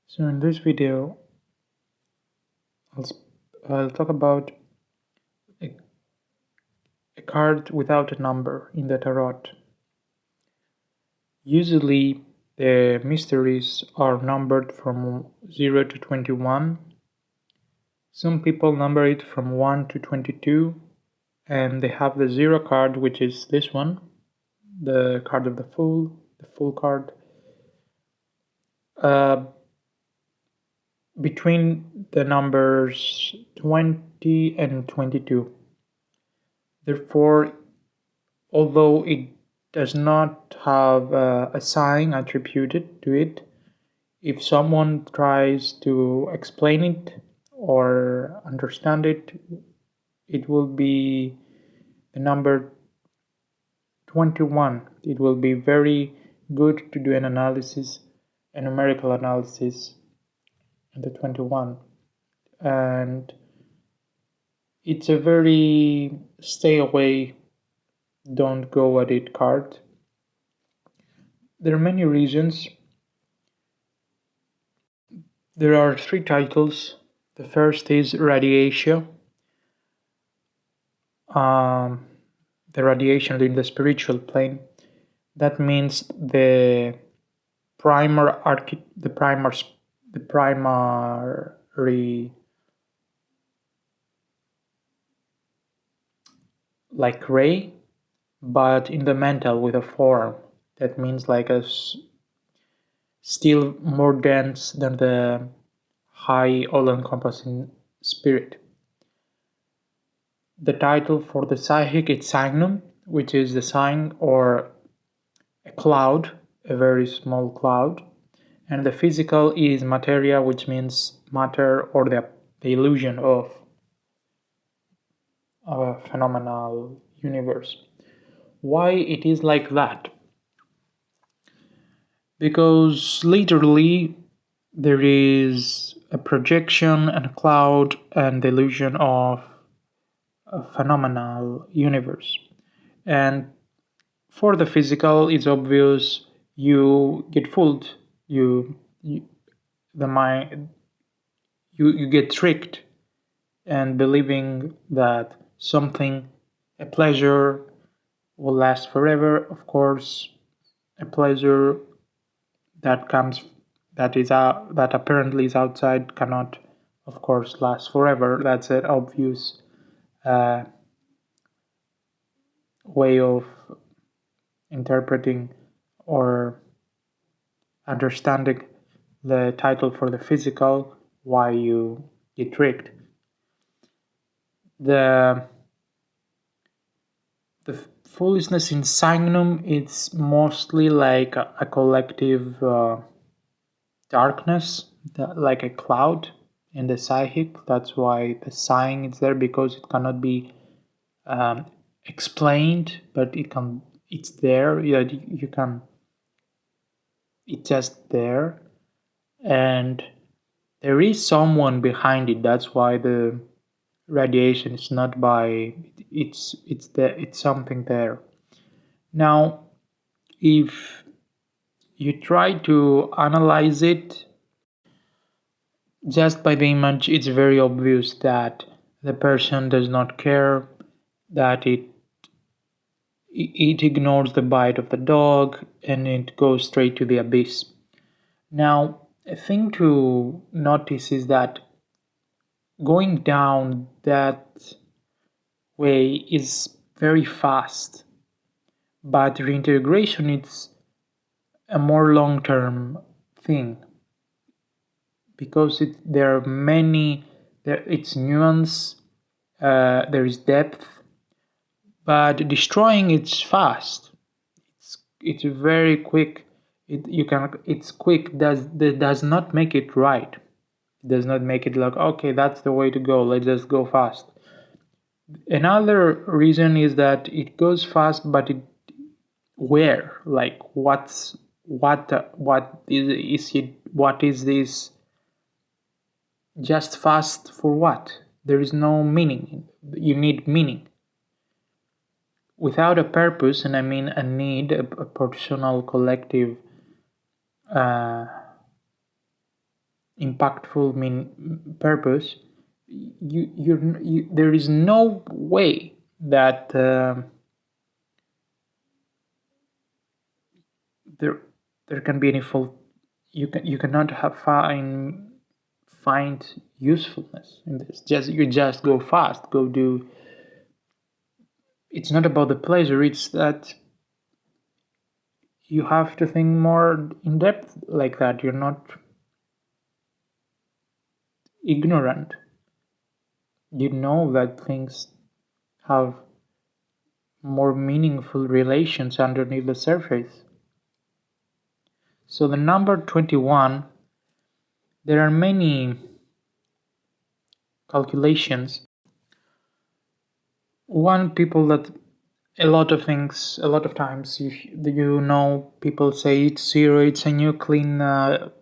So in this video, I'll talk about a, a card without a number in the tarot. Usually, the mysteries are numbered from 0 to 21. Some people number it from 1 to 22, and they have the 0 card, which is this one, the card of the Fool card. Between the numbers 20 and 22. Therefore, although it does not have a sign attributed to it, if someone tries to explain it or understand it, it will be the number 21. It will be very good to do an analysis, a numerical analysis, in the 21. And it's a very stay away, don't go at it card. There are many reasons. There are 3 titles. The first is radiation. The radiation in the spiritual plane. That means the primary like ray, but in the mental with a form. That means like a still more dense than the high all-encompassing spirit. The title for the psychic is signum, which is the sign or a cloud, a very small cloud. And the physical is materia, which means matter or the illusion of a phenomenal universe. Why it is like that? Because literally there is a projection and a cloud and the illusion of a phenomenal universe. And for the physical, it's obvious you get fooled. You get tricked and believing that something, a pleasure, will last forever. Of course, a pleasure that apparently is outside cannot, of course, last forever. That's an obvious way of interpreting or understanding the title for the physical, why you get tricked. The foolishness in signum, it's mostly like a collective darkness, like a cloud in the psychic. That's why the sign is there, because it cannot be explained, but it's there. You can, it's just there, and there is someone behind it. That's why the radiation is not by it's something there. Now, if you try to analyze it just by the image, it's very obvious that the person does not care, that it ignores the bite of the dog, and it goes straight to the abyss. Now, a thing to notice is that going down that way is very fast, but reintegration is a more long-term thing, because there are many, it's nuance, there is depth, but destroying it's fast. It's very quick. It's quick. Does not make it right. It does not make it like, okay, that's the way to go. Let's just go fast. Another reason is that it goes fast, but where? Like, what is this? Just fast for what? There is no meaning. You need meaning. Without a purpose, and I mean a need, a personal, collective impactful purpose, there is no way that there can be any fault. You cannot find usefulness in this. You just go fast, go do. It's not about the pleasure. It's that you have to think more in depth like that. You're not ignorant. You know that things have more meaningful relations underneath the surface. So the number 21, there are many calculations. One, people that a lot of times, people say it's zero, it's a new clean,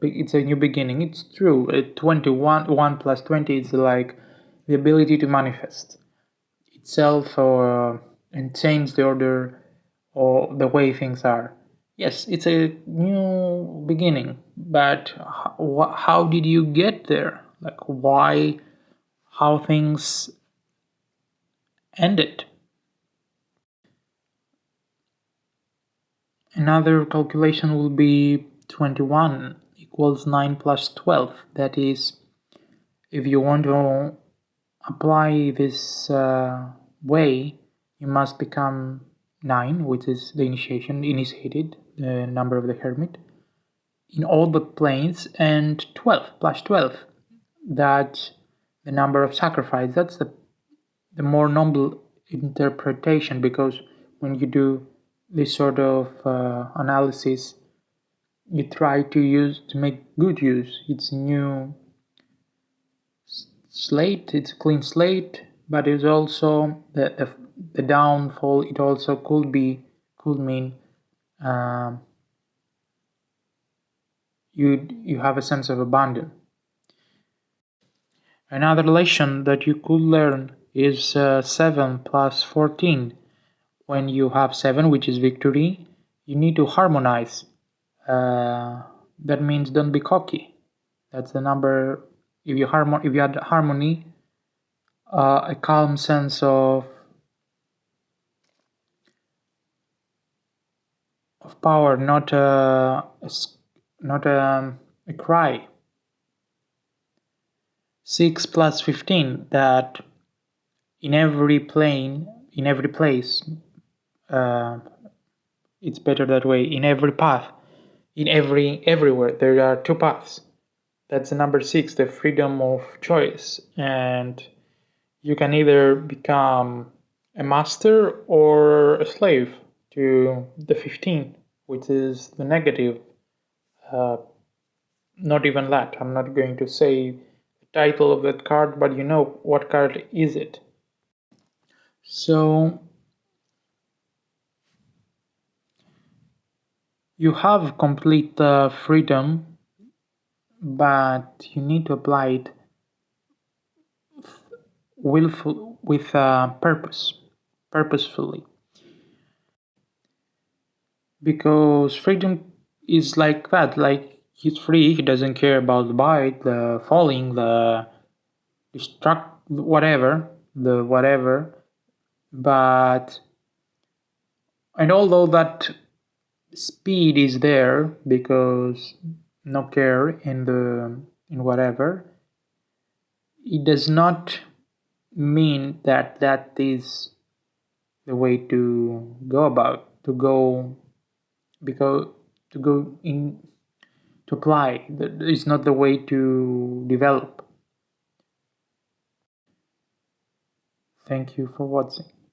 it's a new beginning. It's true. 21, 1 plus 20 is like the ability to manifest itself and change the order or the way things are. Yes, it's a new beginning, but how did you get there? Like, why, how things ended? Another calculation will be 21 equals 9 plus 12. That is, if you want to apply this way, you must become 9, which is the initiated, the number of the hermit, in all the planes, and 12 plus 12, that's the number of sacrifice. That's the more noble interpretation, because when you do this sort of analysis, you try to make good use. It's a new slate, it's a clean slate, but it's also the downfall. It also could mean you have a sense of abandon. Another lesson that you could learn is 7 plus 14. When you have 7, which is victory, you need to harmonize. That means don't be cocky. That's the number. If you had harmony, a calm sense of power, not a cry. 6 plus 15, that in every place, it's better that way. In every path, everywhere, there are 2 paths. That's the number 6, the freedom of choice. And you can either become a master or a slave to the 15, which is the negative. Not even that. I'm not going to say the title of that card, but you know what card is it. So you have complete freedom, but you need to apply it with purposefully. Because freedom is like that, like he's free, he doesn't care about the bite, the falling, the whatever, but, and although that speed is there because no care in whatever, it does not mean that is the way to go about, to apply. It's not the way to develop. Thank you for watching.